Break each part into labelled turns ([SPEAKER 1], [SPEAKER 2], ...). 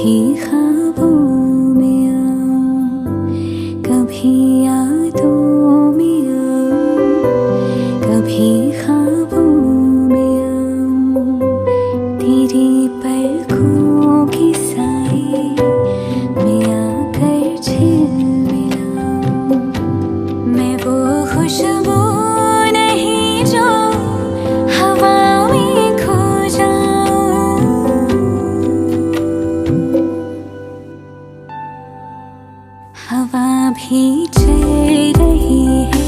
[SPEAKER 1] कभी ख्वाबों में आऊं, कभी यादों में आऊं, कभी ख्वाबों में आऊं, तेरी पलकों की साए में आकर झिलमिलाऊं। मैं वो खुशबू नहीं जो हवा में खो जाऊं, हवा भी चल रही है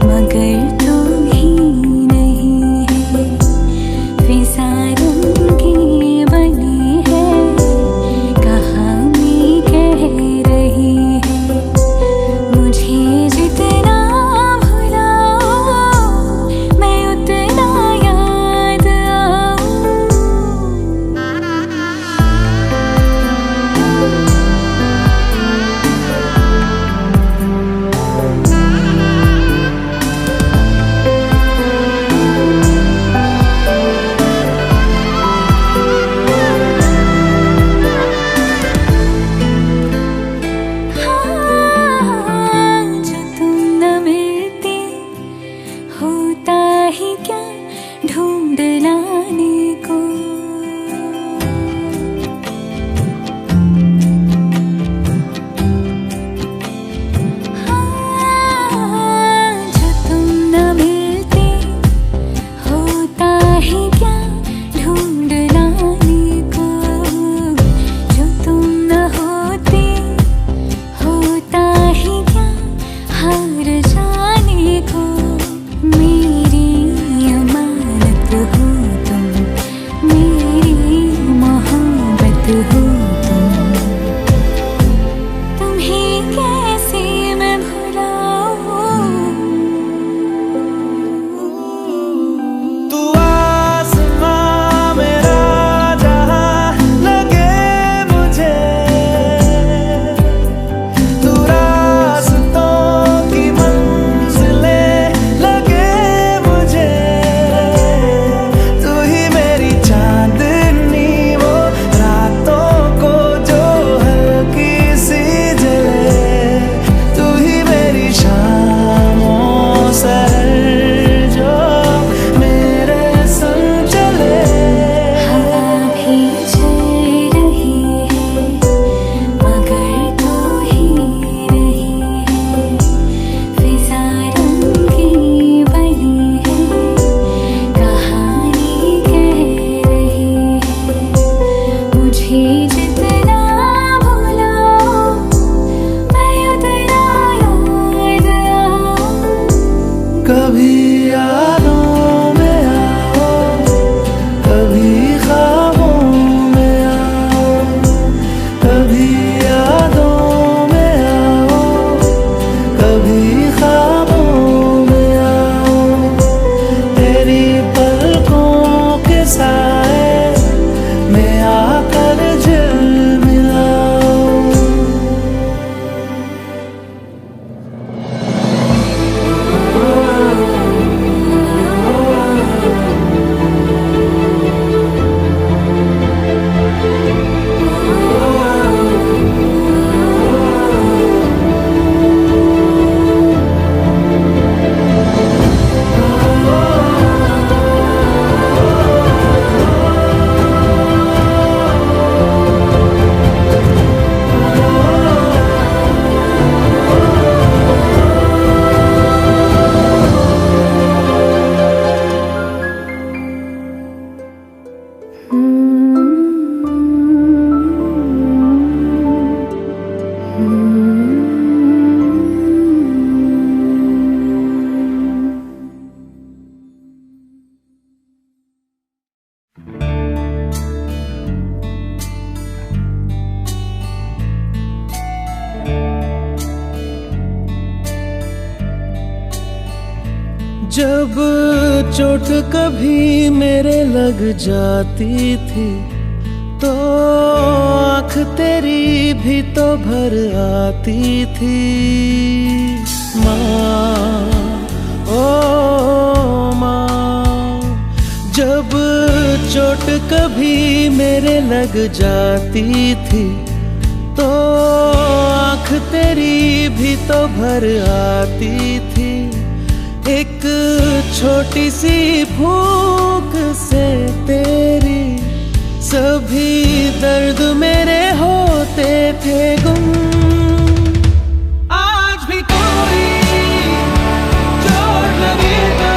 [SPEAKER 1] मगर तू ही नहीं है। फिजा रंगी बनी है, कहानी कह रही है। मुझे जितना भुलाओ मैं उतना याद आऊं। जो तुम न मिलती होता ही क्या ढूंढ लाने को। जो तुम न मिलती होता ही क्या ढूंढ लाने को। जो तुम न होती होता ही क्या हार जाने को। मेरी अमानत हो तुम, मेरी मोहब्बत हो तुम। तुम्हें कैसे मैं भुलाऊं।
[SPEAKER 2] तू आसमां मेरा जहां लगे मुझे, तू रास्तों की मंजिलें लगे मुझे। तू ही मेरी चांदनी, वो रातों को जो हल्की सी जले। तू ही मेरी शामों सहर जो मेरे संग चले।
[SPEAKER 1] हवा भी चल रही है मगर तू ही नहीं है। फिजा रंगी बनी है, कहानी कह रही है। मुझे जितना भुलाओ मैं उतना याद आऊं।
[SPEAKER 2] कभी यादों में आओ, कभी ख्वाबों में आओ, कभी यादों में आओ, कभी ख्वाबों में आओ। तेरी पलकों के साए में आकर झिलमिलाओ। जब चोट कभी मेरे लग जाती थी तो आँख तेरी भी तो भर आती थी। माँ ओ माँ, जब चोट कभी मेरे लग जाती थी तो आँख तेरी भी तो भर आती थी। एक छोटी सी फूंक से तेरी सभी दर्द मेरे होते थे गुम। आज भी कोई चोट लगी तो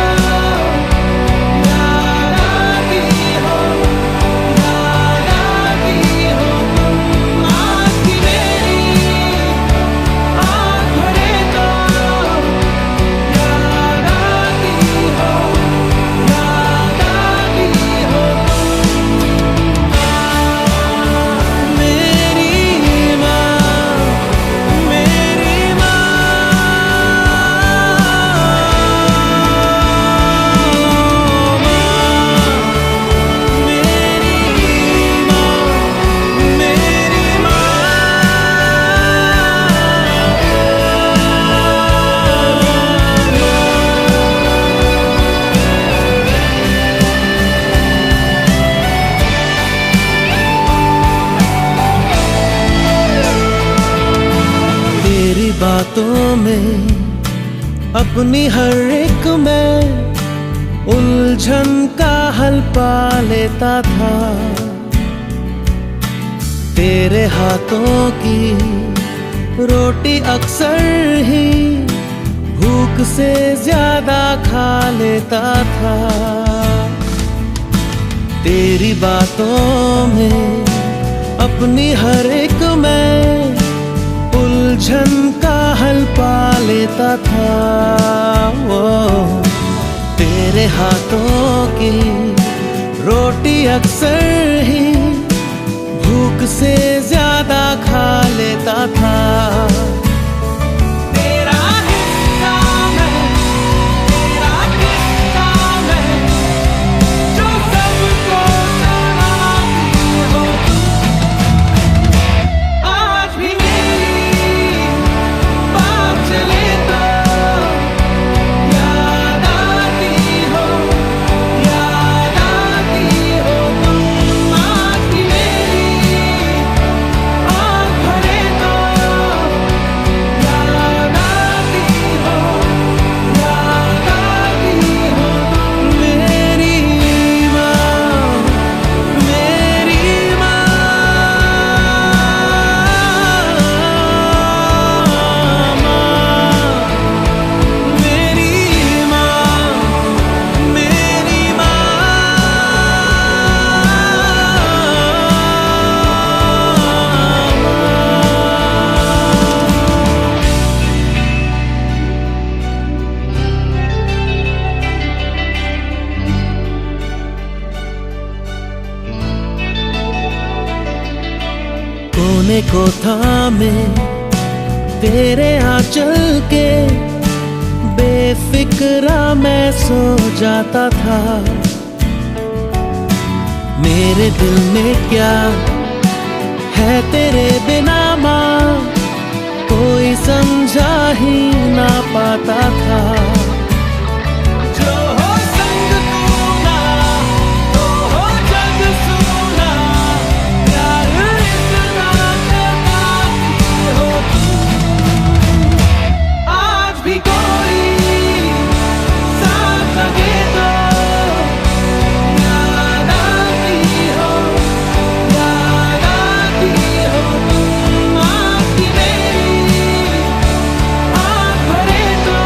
[SPEAKER 2] याद आती हो, याद आती हो तुम। आज भी मेरी आँख भरे तो याद आती हो, याद आती हो मेरी माँ, मेरी माँ, मेरी माँ, मेरी तेरी बातों में अपनी हर एक मैं उलझन का हल पा लेता था। तेरे हाथों की रोटी अक्सर ही भूख से ज्यादा खा लेता था। तेरी बातों में अपनी हर एक मैं उलझन का हल पा लेता था। वो तेरे हाथों की रोटी अक्सर ही भूख से ज्यादा खा लेता था। तेरा हिस्सा मैं, तेरा किस्सा मैं, जो सबको सुनाती हो। आज भी मेरी बात चले तो याद आती हो, याद आती हो तुम। आज भी मेरी आँख भरे तो याद आती हो, याद आती हो तुम। मेरी माँ, मेरी माँ, मेरी माँ, मेरी माँ। कोने को थामे तेरे आंचल के बेफिक्रा मैं सो जाता था। मेरे दिल में क्या है तेरे बिना माँ, कोई समझा ही ना पाता था। जो हो संग तू ना, तो हो जग सुना, प्यार इतना जताती हो तुम। आज भी कोई साथ लगे तो याद आती हो, याद आती हो तुम। आज भी मेरी आँख भरे तो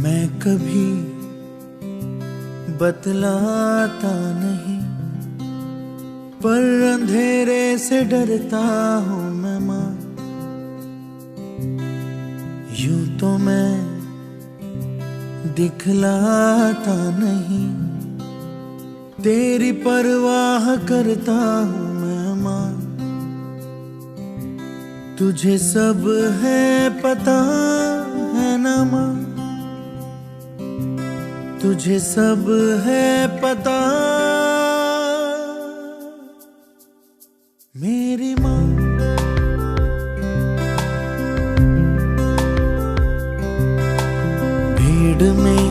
[SPEAKER 2] मैं कभी बतलाता नहीं, पर अंधेरे से डरता हूँ मैं माँ। यूं तो मैं दिखलाता नहीं, तेरी परवाह करता हूँ मैं माँ। तुझे सब है पता है ना माँ, तुझे सब है पता मेरी माँ। भीड़ में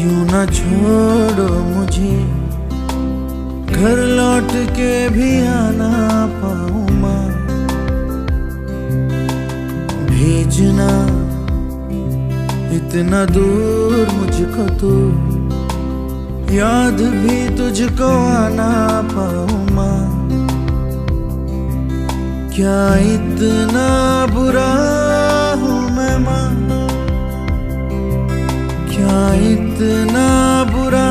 [SPEAKER 2] यूं ना छोड़ो मुझे, घर लौट के भी आना पाऊं माँ। भेजना इतना दूर मुझको तो, याद भी तुझको आना पाऊं माँ। क्या इतना बुरा हूँ मैं माँ, क्या इतना बुरा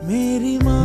[SPEAKER 2] मेरी माँ।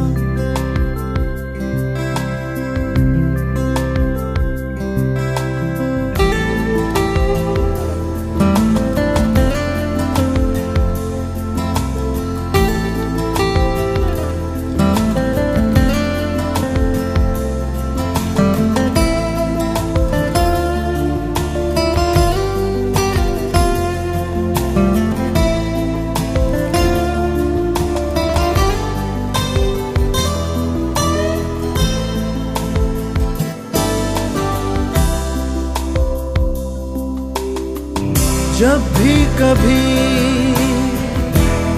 [SPEAKER 2] जब भी कभी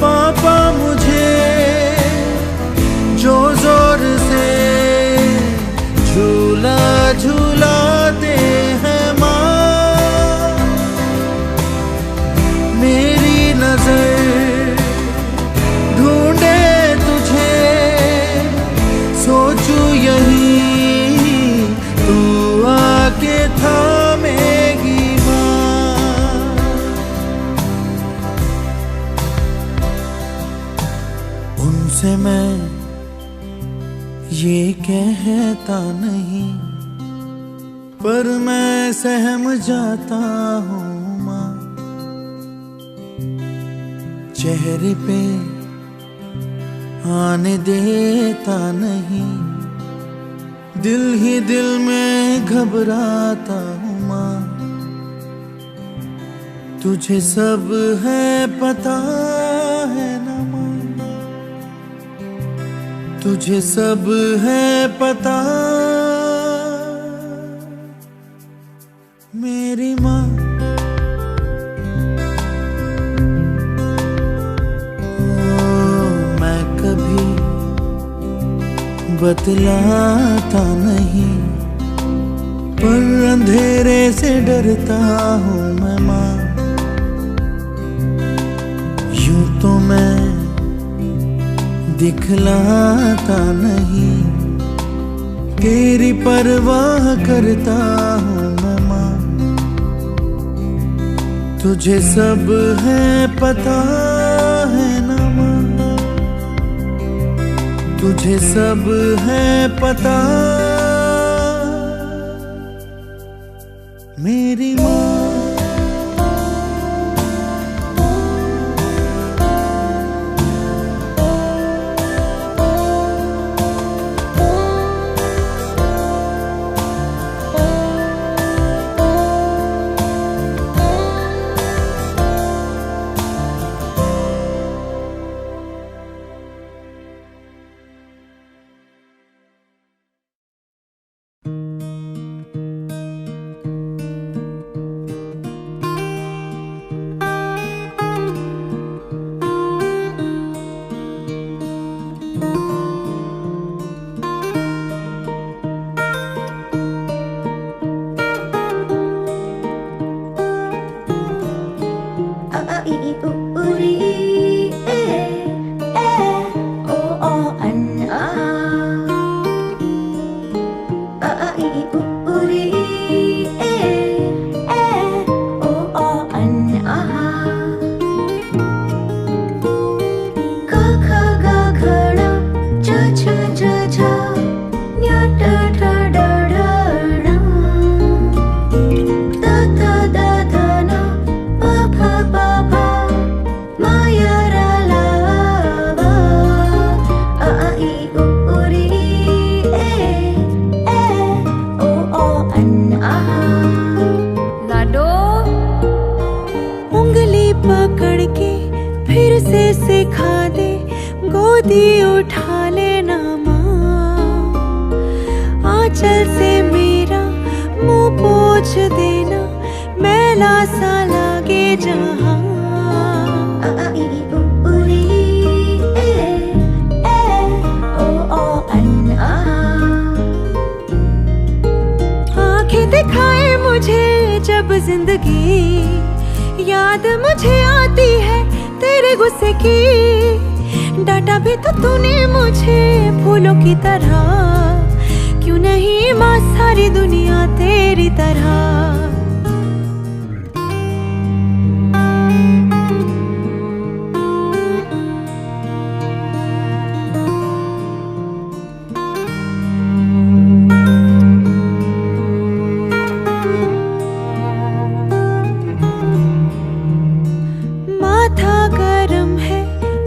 [SPEAKER 2] पापा मुझे जो जोर से झूला झूलाते हैं माँ, मेरी नजर ढूंढे तुझे, सोचूं यही तू आके थामेगी। उनसे मैं ये कहता नहीं, पर मैं सहम जाता हूँ माँ। चेहरे पे आने देता नहीं, दिल ही दिल में घबराता हूँ माँ। तुझे सब है पता है ना माँ, तुझे सब है पता मेरी माँ। मैं कभी बतलाता नहीं, पर अंधेरे से डरता हूँ मैं माँ। यूं तो मैं दिखलाता नहीं, तेरी परवाह करता हूँ मैं माँ। तुझे सब है पता है ना माँ, तुझे सब है पता मेरी माँ।
[SPEAKER 3] सिखा दे, गोदी उठा लेना माँ। आंचल से मेरा मुंह पोंछ देना, मैला सा लागे जहाँ। आंखें दिखाए मुझे जब जिंदगी, याद मुझे आती है तेरे गुस्से की। डांटा भी तो तूने मुझे फूलों की तरह, क्यों नहीं माँ सारी दुनिया तेरी तरह।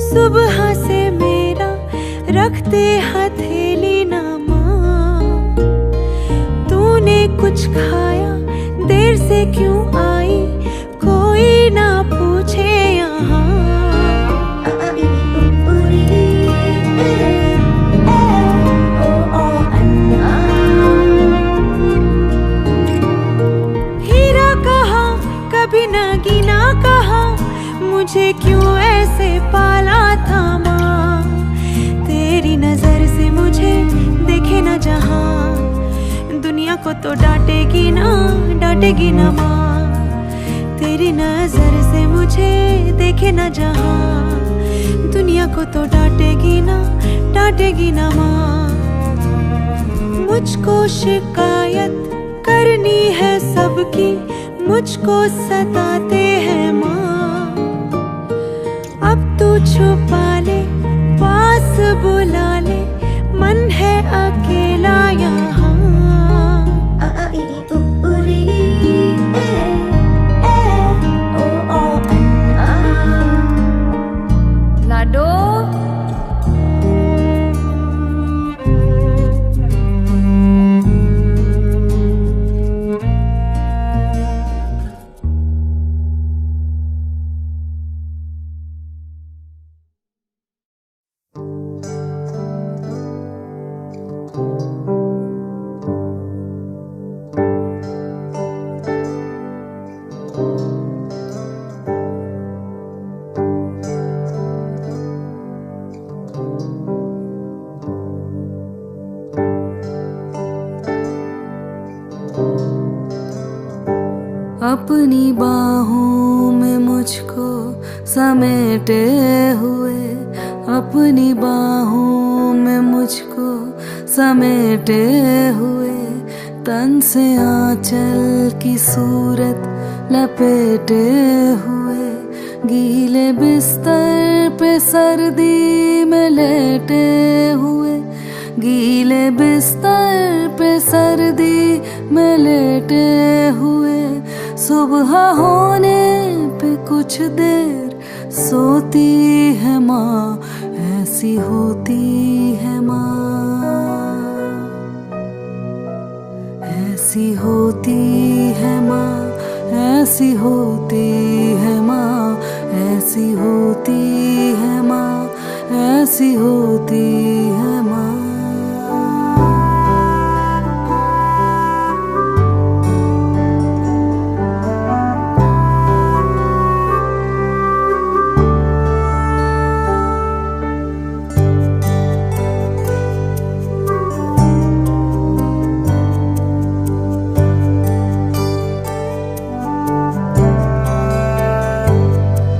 [SPEAKER 3] सुबह से मेरा रखते हथेली ना माँ। तूने कुछ खाया, देर से क्यों आई, कोई ना पूछे यहाँ। हीरा कहा कभी नगीना कहा, मुझे क्यों ऐसे पाला था माँ। तेरी नजर से मुझे देखे ना जहाँ, दुनिया को तो डांटेगी ना माँ। तेरी नजर से मुझे देखे ना जहाँ, दुनिया को तो डांटेगी ना माँ। मुझको शिकायत करनी है सबकी, मुझको सताते हैं माँ। अब तू छुपा ले, पास बुला ले, मन है अकेला यहाँ। लाडो
[SPEAKER 4] अपनी बाहों में मुझको समेटे हुए, अपनी बाहों में मुझको समेटे हुए, तन से आंचल की सूरत लपेटे हुए, गीले बिस्तर पे सर्दी में लेटे हुए, गीले बिस्तर पे सर्दी में लेटे हुए, सुबह होने पे कुछ देर सोती है माँ, ऐसी होती है माँ, ऐसी होती है माँ, ऐसी होती है माँ, ऐसी होती है माँ, ऐसी होती है माँ।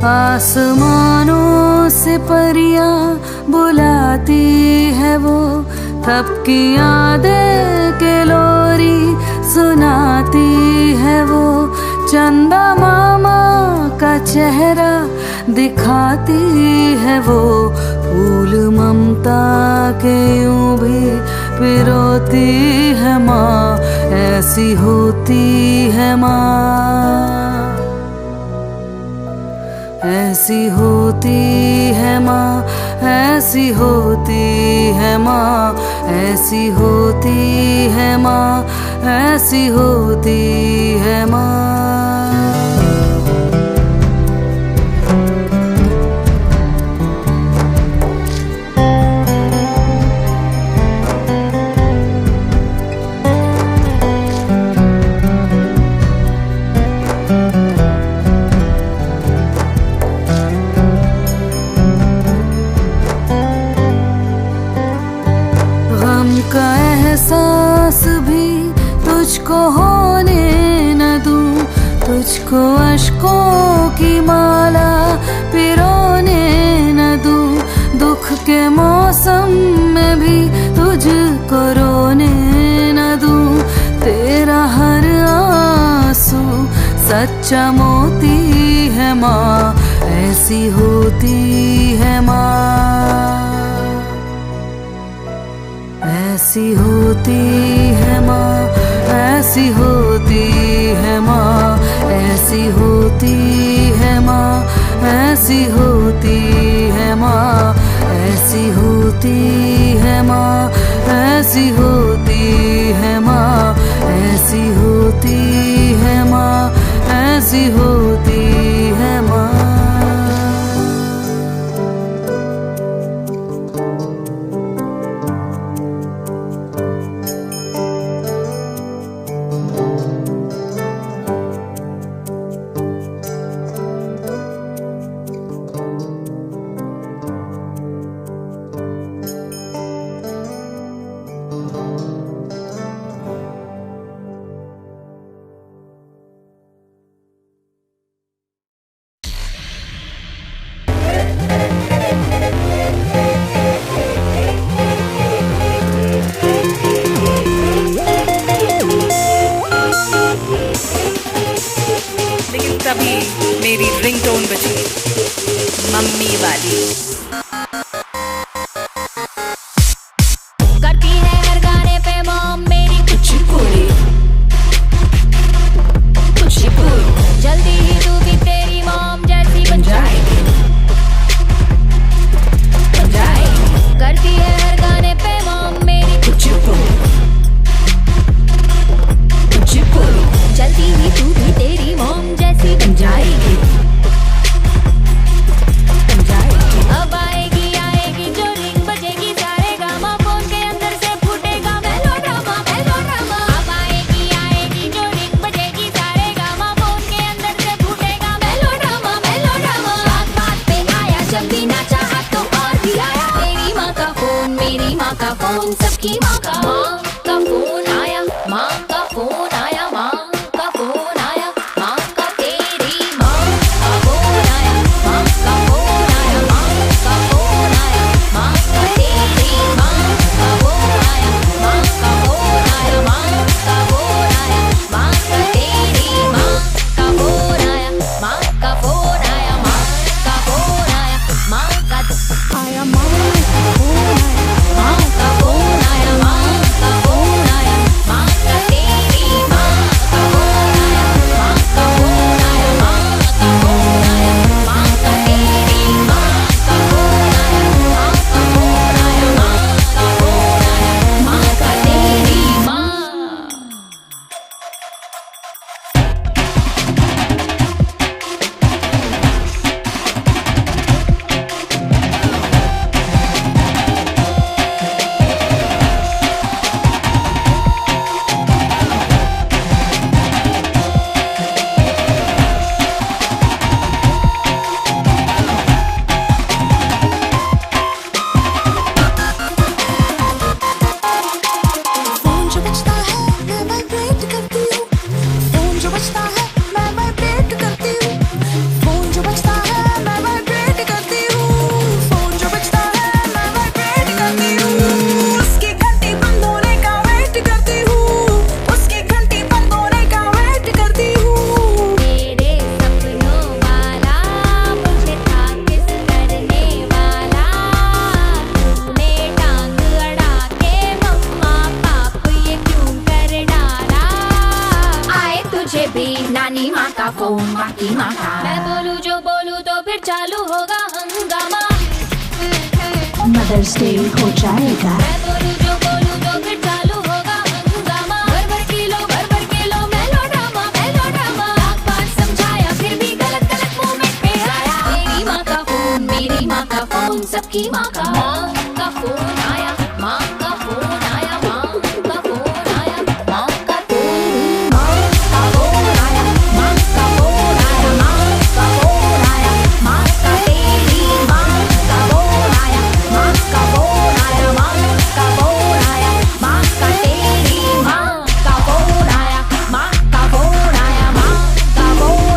[SPEAKER 4] आसमानों से परियां बुलाती है वो, थपकी यादें के लोरी सुनाती है वो, चंदा मामा का चेहरा दिखाती है वो, फूल ममता के यूं भी पिरोती है माँ, ऐसी होती है माँ, ऐसी होती है माँ, ऐसी होती है माँ, ऐसी होती है माँ, ऐसी होती है माँ। तुझको अश्कों की माला पिरोने न दूं, दुख के मौसम में भी तुझको रोने न दूं। तेरा हर आंसू सच्चा मोती है माँ, ऐसी होती है माँ, ऐसी होती है माँ, ऐसी होती है माँ, ऐसी होती है माँ, ऐसी होती है माँ, ऐसी होती है माँ, ऐसी होती है माँ, ऐसी होती है माँ, ऐसी होती है माँ।
[SPEAKER 5] लेकिन तभी मेरी रिंगटोन बजी, मम्मी वाली।
[SPEAKER 1] करती है हर गाने पे मॉम मेरी कुचिपुड़ी, कुचिपुड़ी। जल्दी ही तू भी तेरी मॉम जैसी बन जाएगी, बन जाएगी। करती है हर गाने पे मॉम मेरी कुचिपुड़ी, कुचिपुड़ी। जल्दी ही तू भी तेरी मॉम जैसी बन जाएगी, बन जाएगी। अब आएगी आएगी जो रिंग बजेगी, सारे गामा फोन के अंदर से फूटेगा मेलोड्रामा, मेलोड्रामा। अब आएगी आएगी जो रिंग बजेगी, सारे गामा फोन के अंदर से फूटेगा मेलोड्रामा, मेलोड्रामा। बात बात पे आया जब भी ना चाहा तो और भी आया, तेरी माँ का फोन, मेरी माँ का फोन, सबकी माँ का फोन आया, माँ का फोन आया, माँ का फोन आया, माँ का तेरी माँ का फोन आया, माँ का फोन आया, माँ का फोन आया, माँ का तेरी माँ का फोन आया, माँ का फोन आया, माँ का फोन आया, माँ का तेरी माँ का फोन आया, माँ का फोन आया, माँ का फोन आया, माँ का आया, माँ का फोन आया, माँ का फोन आया, माँ का फोन आया, माँ का तेरी माँ का फोन आया, माँ का फोन आया, माँ का फोन आया, माँ का तेरी माँ का फोन आया, माँ का फोन आया, माँ का फोन आया, माँ का तेरी माँ।
[SPEAKER 6] फोन जो बजता है मैं वाइब्रेट करती हूँ, फोन जो बजता है मैं वाइब्रेट करती हूँ, फोन जो बजता है मैं वाइब्रेट करती हूँ, फोन जो बजता है मैं वाइब्रेट करती हूँ। उसकी घंटी बंद होने का वेट करती हूँ, उसकी घंटी बंद होने का वेट करती हूँ।
[SPEAKER 1] तेरे सपनों वाला मुझे था किस करने वाला, तूने टांग अड़ा के मम्मा पाप ये क्यों कर डाला। आए तुझे भी नानी माँ का फोन, माँ की माँ का। मैं बोलूँ जो बोलूँ तो फिर चालू होगा हंगामा,
[SPEAKER 6] मदर्स डे हो जाएगा।
[SPEAKER 1] मैं बोलूँ जो बोलूँ तो फिर चालू होगा हंगामा। भर भर किलो मेलोड्रामा, मेलोड्रामा। बात बात समझाया फिर भी गलत गलत मोमेंट पे आया, तेरी माँ का फोन, मेरी माँ का फोन, सबकी माँ का फोन आया, माँ का फोन आया, माँ का फोन आया, माँ का तेरी माँ का फोन आया, माँ का फोन आया, माँ का फोन आया, माँ का तेरी माँ का फोन आया, माँ का फोन आया, माँ का फोन आया, माँ का तेरी माँ का फोन आया, माँ का फोन आया, माँ का फोन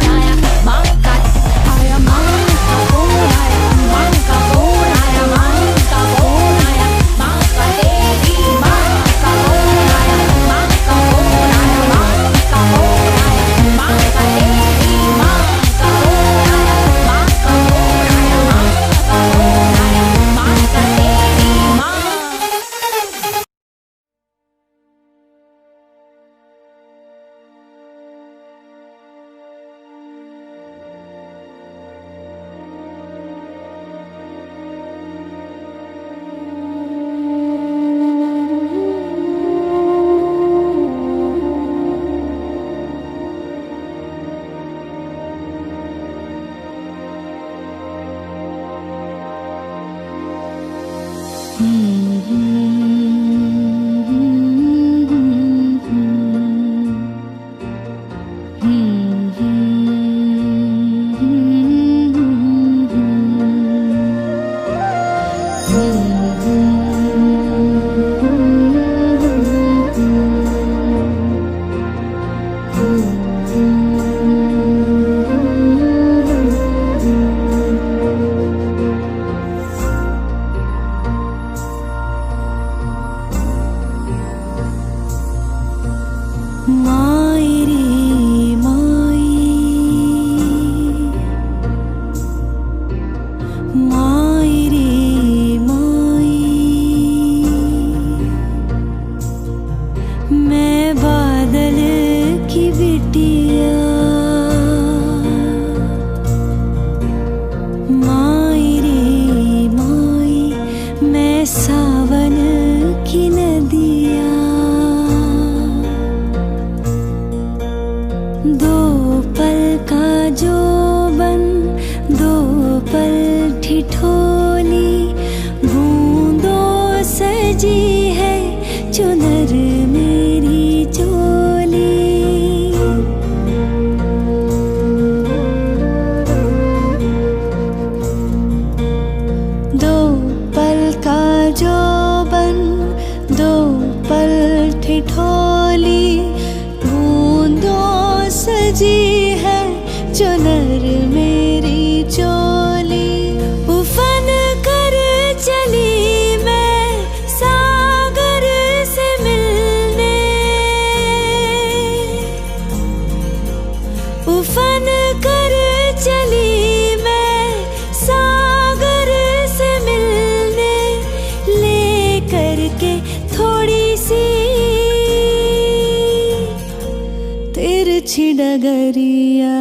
[SPEAKER 3] डगरिया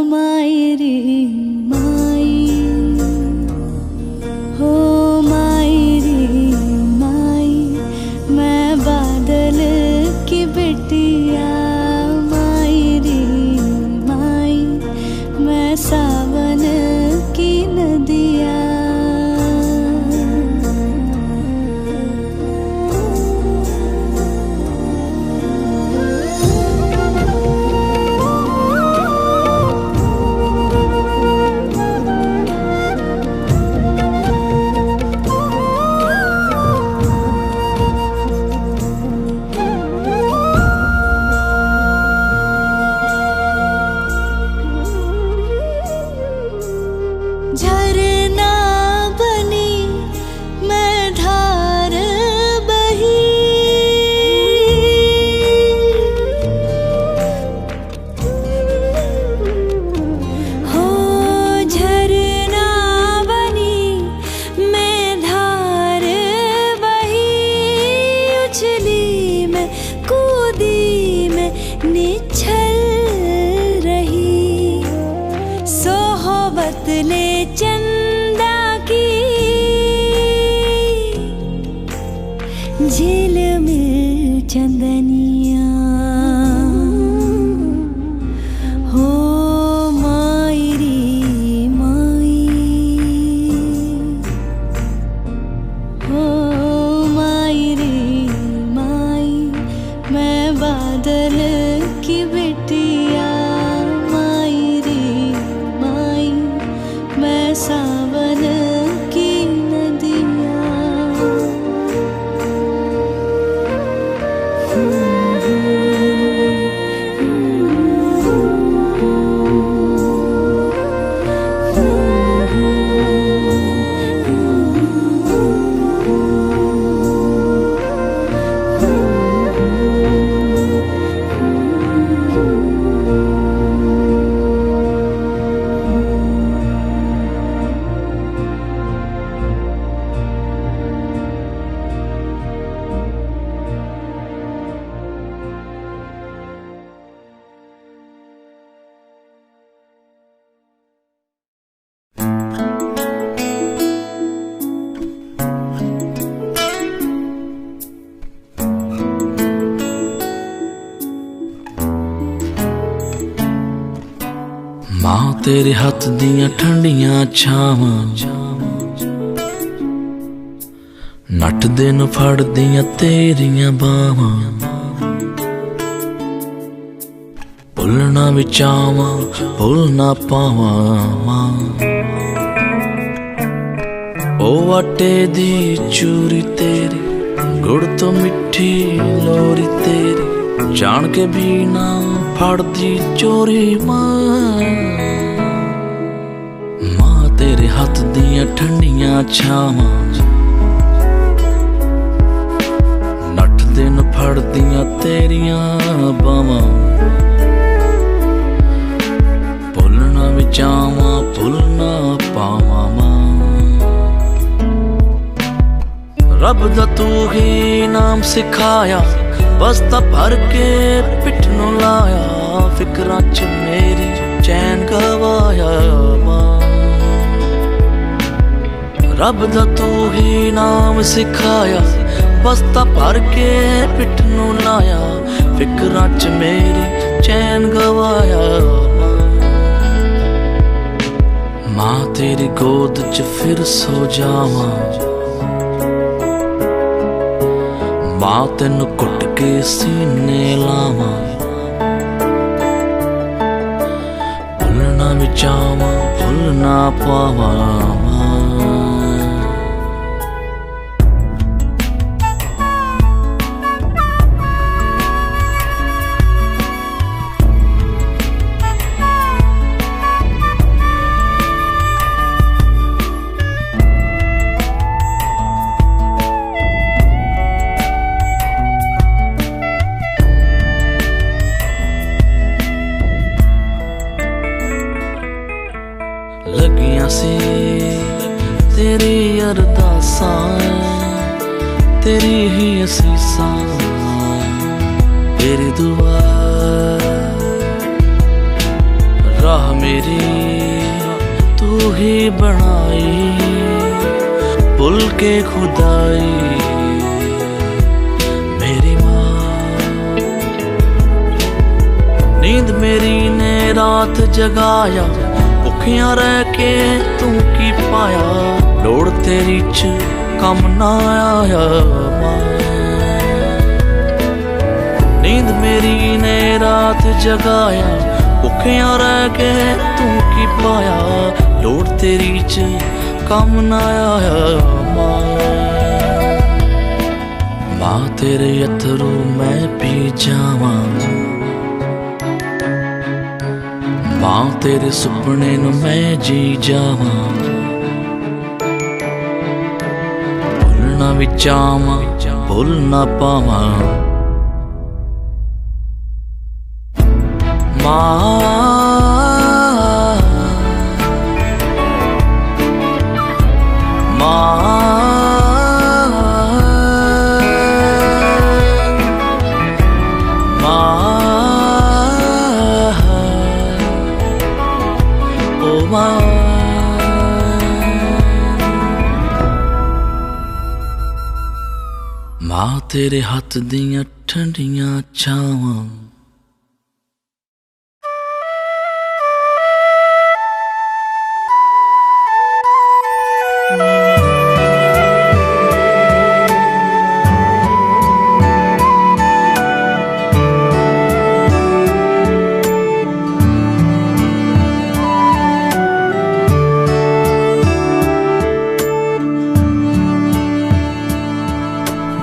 [SPEAKER 3] माई रे माई, हो माई रे माई, मैं बादल की बिटिया माई रे माई, मैं सावन की नदिया। झरना बनी मैं धार बही, हो झरना बनी मैं धार बही, उछली मैं कूदी मैं निछल रही, सोहबत ले चंदा की झिलमिल चंदनिया, हो माई रे माई, हो माई रे माई, मैं बादल की बिटिया माई रे माई, मैं सावन की नदिया।
[SPEAKER 2] मां तेरे हथ दियां ठंडियां छावां नटदे नूं फड़दियां तेरियां बावां, भुलना विचावां भुलना पावां। ओ आटे दी चूरी तेरी, गुड़ तो मिठी लोरी तेरी, जान के भी ना फड़दी चोरी मां। मां तेरे हथ दियां ठंडियां छावां, नटदे नूं फड़दियां तेरियां बावां, भुलना विचावां भुलना पावां मां। रब दा तू ही नाम सिखाया, बस्ता भर के पिठ नूं लाया, फिकरां च मेरी चैन गवाया मां। रब दा तू ही नाम सिखाया, बस्ता भर के पिठ नूं लाया, फिकरां च मेरी चैन गवाया मां। मां तेरी गोद च फिर सो जावां, मां तेनू कुट के सीने लावां, भुलना विचावां भुलना पावां मां। लगियां सी तेरी अरदासां, तेरी ही असीसां, तेरी दुआ राह मेरी तू ही बनाई, भुल के खुदाई मेरी मां। नींद मेरी ने रात जगाया, भुखियां रह के तू की पाया, लोड़ तेरी च कम ना आया मां। नींद मेरी ने रात जगाया, भुखियां रह के तू की पाया, लोड़ तेरी च कम ना आया मां। मां तेरे अथरू मैं पी जावां, मां तेरे सुपने नूं मैं जी जावां, भुलना विचावां भुलना पावां मां। मां तेरे हथ दियां ठंडियां छावां,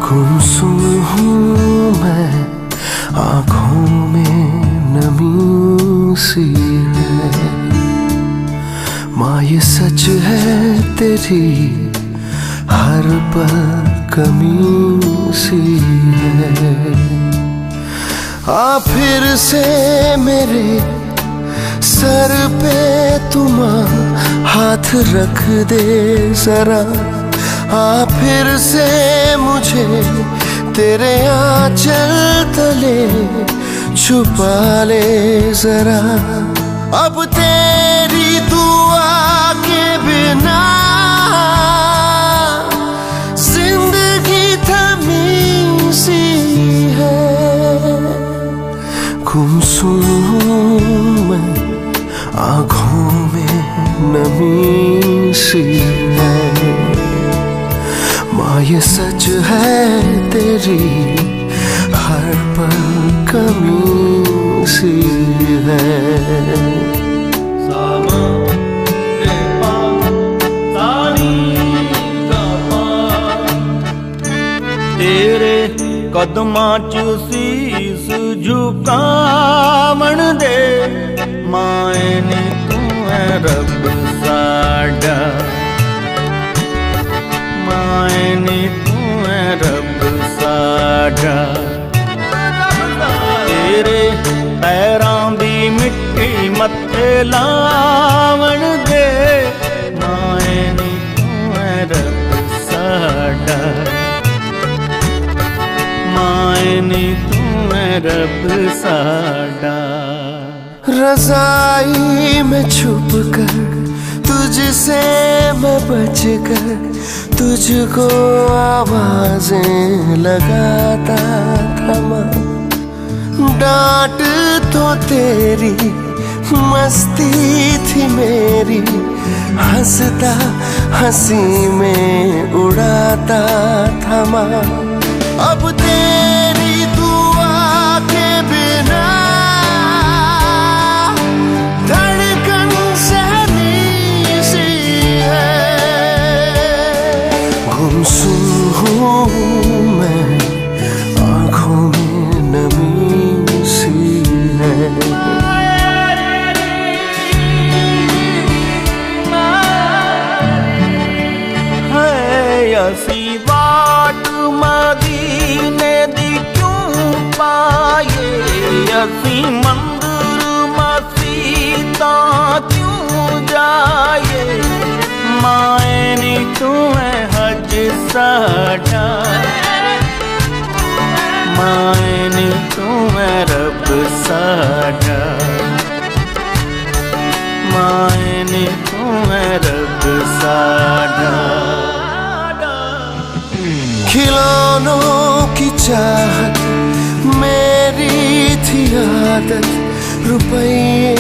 [SPEAKER 7] गुमसुम हूँ मैं, आँखों में नमी सी है माँ, ये सच है तेरी हर पल कमी सी है। फिर से मेरे सर पे तुम हाथ रख दे जरा, फिर से मुझे तेरे आंचल तले छुपा ले जरा। अब तेरी दुआ के बिना जिंदगी थमी सी है। गुमसुम हूँ मैं, आँखों में नमी सी है माँ, माँ ये सच है तेरी हर पल कमी सी है।
[SPEAKER 8] तेरे कदमां च सीस झुकावण दे माए नी तू है रब साडा, माए नी तू है रब साडा। तेरे पैरां दी मिट्टी मत्थे लावण दे माए नी तू है रब साडा, माए नी तू है रब साडा।
[SPEAKER 7] रज़ाई में छुप कर तुझसे मैं बच कर तुझको आवाजें लगाता था माँ। डांट तो तेरी मस्ती थी मेरी, हंसता हंसी में उड़ाता था माँ। अब तेरी दुआ के बिना धड़कन सहनी सी है। गुमसुम हूँ मैं, आँखों में नमी सी है।
[SPEAKER 8] असी बाट मदीने दी क्यों पाए, असी मंदिर मसीता क्यों जाए। माए नी तू है हज साडा, माए नी तू है रब साडा, माए नी तू है रब साडा।
[SPEAKER 7] खिलौनों की चाहत मेरी थी आदत, रुपये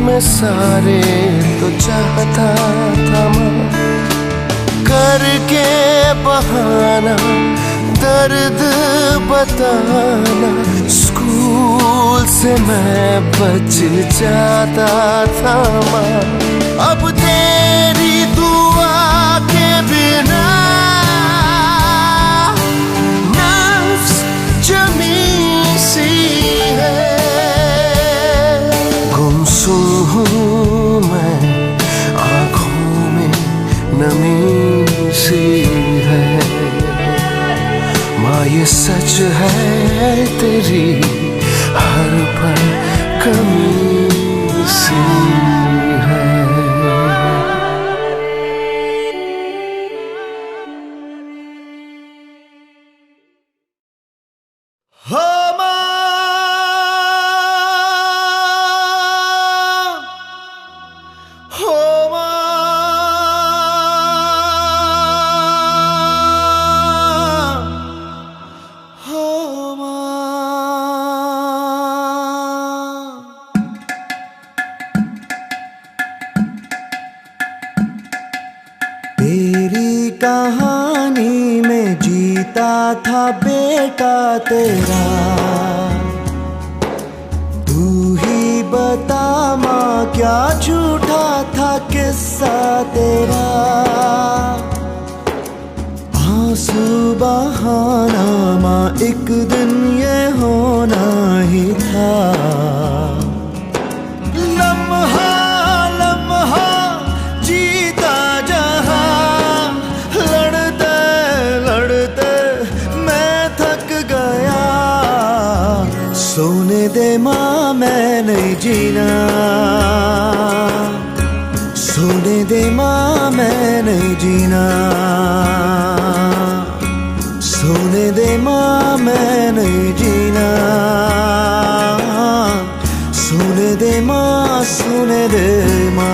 [SPEAKER 7] में सारे तो चाहता था माँ। करके बहाना दर्द बताना, स्कूल से मैं बच जाता था माँ। अब तेरी दुआ के बिना जमी सी है। गुमसुम हूँ मैं, आँखों में नमी सी है। माँ ये सच है तेरी हर पल कमी सी है।
[SPEAKER 9] तेरी कहानी में जीता था बेटा तेरा, तू ही बता माँ क्या झूठा था किस्सा तेरा। आंसू बहाना माँ एक दिन ये होना ही था। लम्हा लम्हा जीता जहां, लड़ते लड़ते मैं थक गया। सोने दे माँ मैं नहीं जीना, सोने दे माँ मैं नहीं जीना, सोने दे माँ मैं नहीं जीना। सोने दे माँ, सोने दे माँ।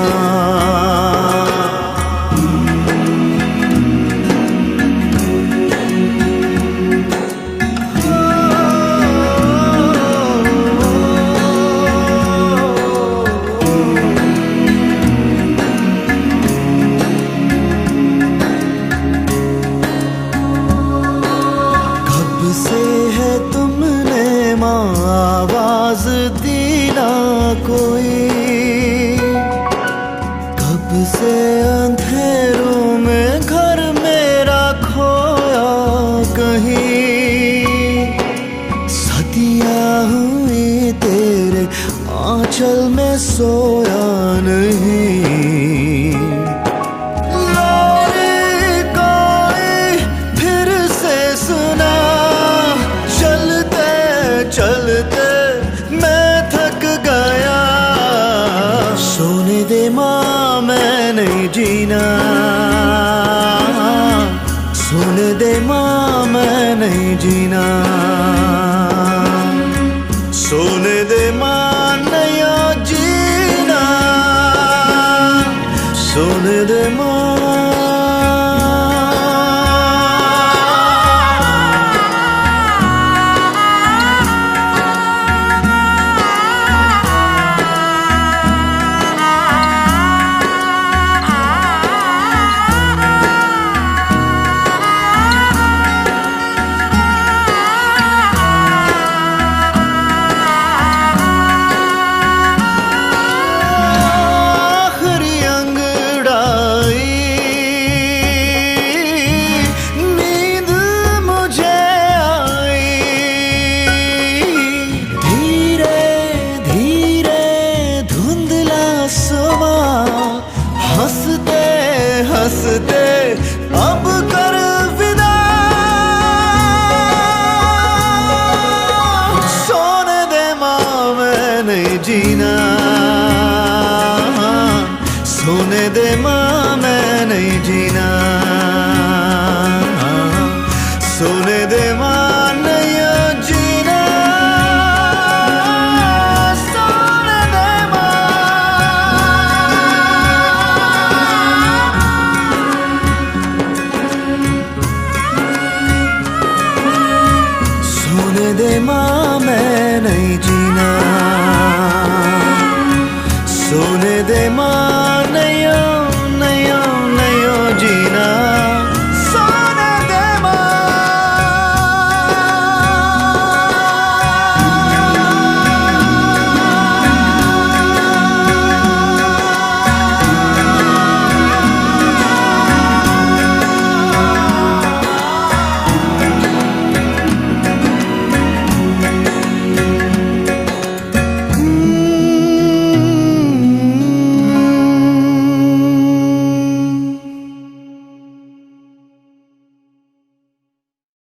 [SPEAKER 9] माँ मैं नहीं जीना, सोने दे माँ मैं नहीं जीना, सोने दे माँ नया जीना, सोने दे माँ। हंसते हंसते अब कर विदा, सोने दे माँ मैं नहीं जीना, सोने दे माँ मैं नहीं जीना, सोने